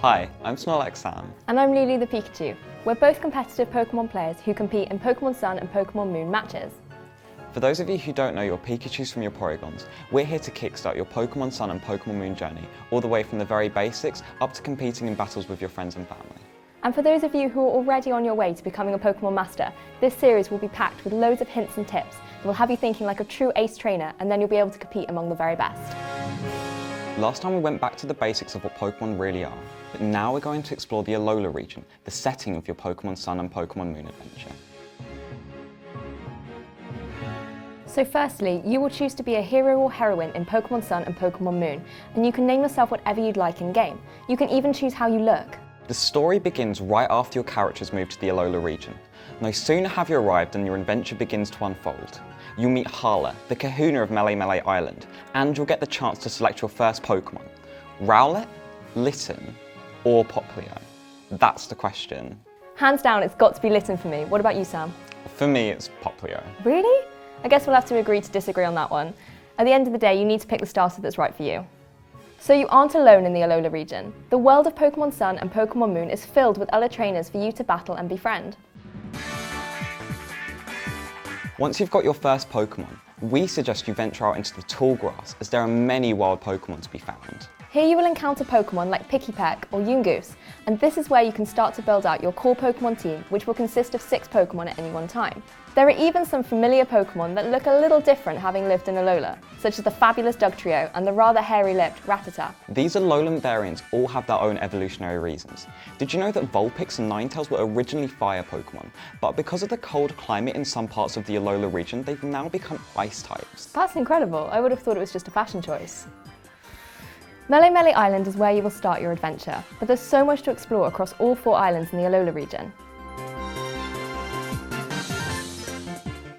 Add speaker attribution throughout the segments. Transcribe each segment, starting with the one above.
Speaker 1: Hi, I'm Snorlax Sam.
Speaker 2: And I'm Loulou the Pikachu. We're both competitive Pokémon players who compete in Pokémon Sun and Pokémon Moon matches.
Speaker 1: For those of you who don't know your Pikachus from your Porygons, we're here to kickstart your Pokémon Sun and Pokémon Moon journey, all the way from the very basics up to competing in battles with your friends and family.
Speaker 2: And for those of you who are already on your way to becoming a Pokémon master, this series will be packed with loads of hints and tips that will have you thinking like a true ace trainer, and then you'll be able to compete among the very best.
Speaker 1: Last time we went back to the basics of what Pokémon really are, but now we're going to explore the Alola region, the setting of your Pokémon Sun and Pokémon Moon adventure.
Speaker 2: So firstly, you will choose to be a hero or heroine in Pokémon Sun and Pokémon Moon, and you can name yourself whatever you'd like in game. You can even choose how you look.
Speaker 1: The story begins right after your characters move to the Alola region. No sooner have you arrived than your adventure begins to unfold. You'll meet Hala, the kahuna of Melee Island, and you'll get the chance to select your first Pokémon. Rowlet, Litten, or Popplio? That's the question.
Speaker 2: Hands down, it's got to be Litten for me. What about you, Sam?
Speaker 1: For me, it's Popplio.
Speaker 2: Really? I guess we'll have to agree to disagree on that one. At the end of the day, you need to pick the starter that's right for you. So you aren't alone in the Alola region. The world of Pokémon Sun and Pokémon Moon is filled with other trainers for you to battle and befriend.
Speaker 1: Once you've got your first Pokémon, we suggest you venture out into the tall grass, as there are many wild Pokémon to be found.
Speaker 2: Here you will encounter Pokémon like Pikipek or Yungoos, and this is where you can start to build out your core Pokémon team, which will consist of 6 Pokémon at any one time. There are even some familiar Pokémon that look a little different having lived in Alola, such as the fabulous Dugtrio and the rather hairy-lipped Rattata.
Speaker 1: These Alolan variants all have their own evolutionary reasons. Did you know that Vulpix and Ninetales were originally fire Pokémon, but because of the cold climate in some parts of the Alola region, they've now become ice types?
Speaker 2: That's incredible. I would have thought it was just a fashion choice. Melee Island is where you will start your adventure, but there's so much to explore across all 4 islands in the Alola region.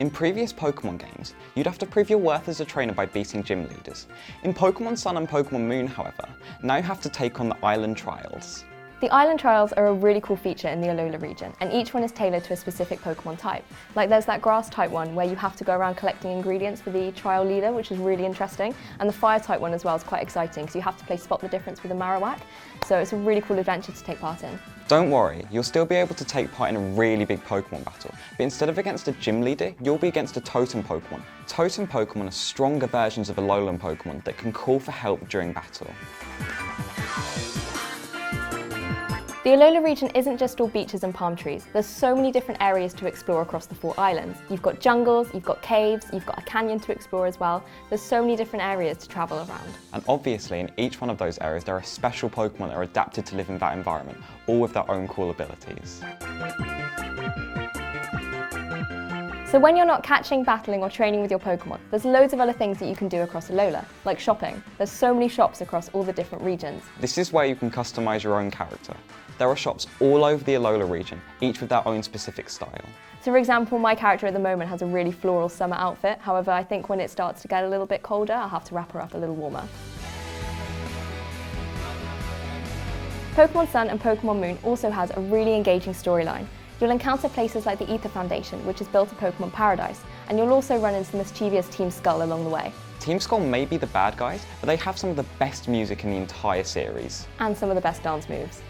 Speaker 1: In previous Pokémon games, you'd have to prove your worth as a trainer by beating gym leaders. In Pokémon Sun and Pokémon Moon, however, now you have to take on the island trials.
Speaker 2: The island trials are a really cool feature in the Alola region, and each one is tailored to a specific Pokémon type. Like there's that grass type one where you have to go around collecting ingredients for the trial leader, which is really interesting, and the fire type one as well is quite exciting because you have to play Spot the Difference with a Marowak, so it's a really cool adventure to take part in.
Speaker 1: Don't worry, you'll still be able to take part in a really big Pokémon battle, but instead of against a gym leader, you'll be against a totem Pokémon. Totem Pokémon are stronger versions of Alolan Pokémon that can call for help during battle.
Speaker 2: The Alola region isn't just all beaches and palm trees. There's so many different areas to explore across the 4 islands. You've got jungles, you've got caves, you've got a canyon to explore as well. There's so many different areas to travel around. And
Speaker 1: obviously in each one of those areas there are special Pokémon that are adapted to live in that environment, all with their own cool abilities.
Speaker 2: So when you're not catching, battling or training with your Pokémon, there's loads of other things that you can do across Alola, like shopping. There's so many shops across all the different regions.
Speaker 1: This is where you can customize your own character. There are shops all over the Alola region, each with their own specific style.
Speaker 2: So for example, my character at the moment has a really floral summer outfit. However, I think when it starts to get a little bit colder, I'll have to wrap her up a little warmer. Pokémon Sun and Pokémon Moon also has a really engaging storyline. You'll encounter places like the Ether Foundation, which has built a Pokémon paradise, and you'll also run into the mischievous Team Skull along the way.
Speaker 1: Team Skull may be the bad guys, but they have some of the best music in the entire series.
Speaker 2: And some of the best dance moves.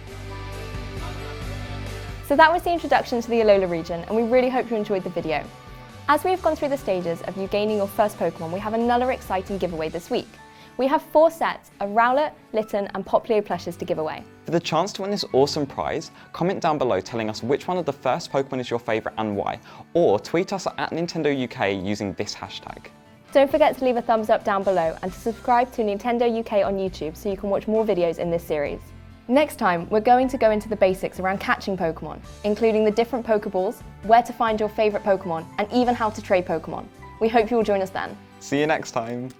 Speaker 2: So that was the introduction to the Alola region, and we really hope you enjoyed the video. As we've gone through the stages of you gaining your first Pokémon, we have another exciting giveaway this week. We have 4 sets of Rowlet, Litten and Popplio plushes to give away.
Speaker 1: For the chance to win this awesome prize, comment down below telling us which one of the first Pokémon is your favourite and why, or tweet us at Nintendo UK using this hashtag.
Speaker 2: Don't forget to leave a thumbs up down below and to subscribe to Nintendo UK on YouTube so you can watch more videos in this series. Next time, we're going to go into the basics around catching Pokémon, including the different Pokeballs, where to find your favourite Pokémon, and even how to trade Pokémon. We hope you will join us then.
Speaker 1: See you next time!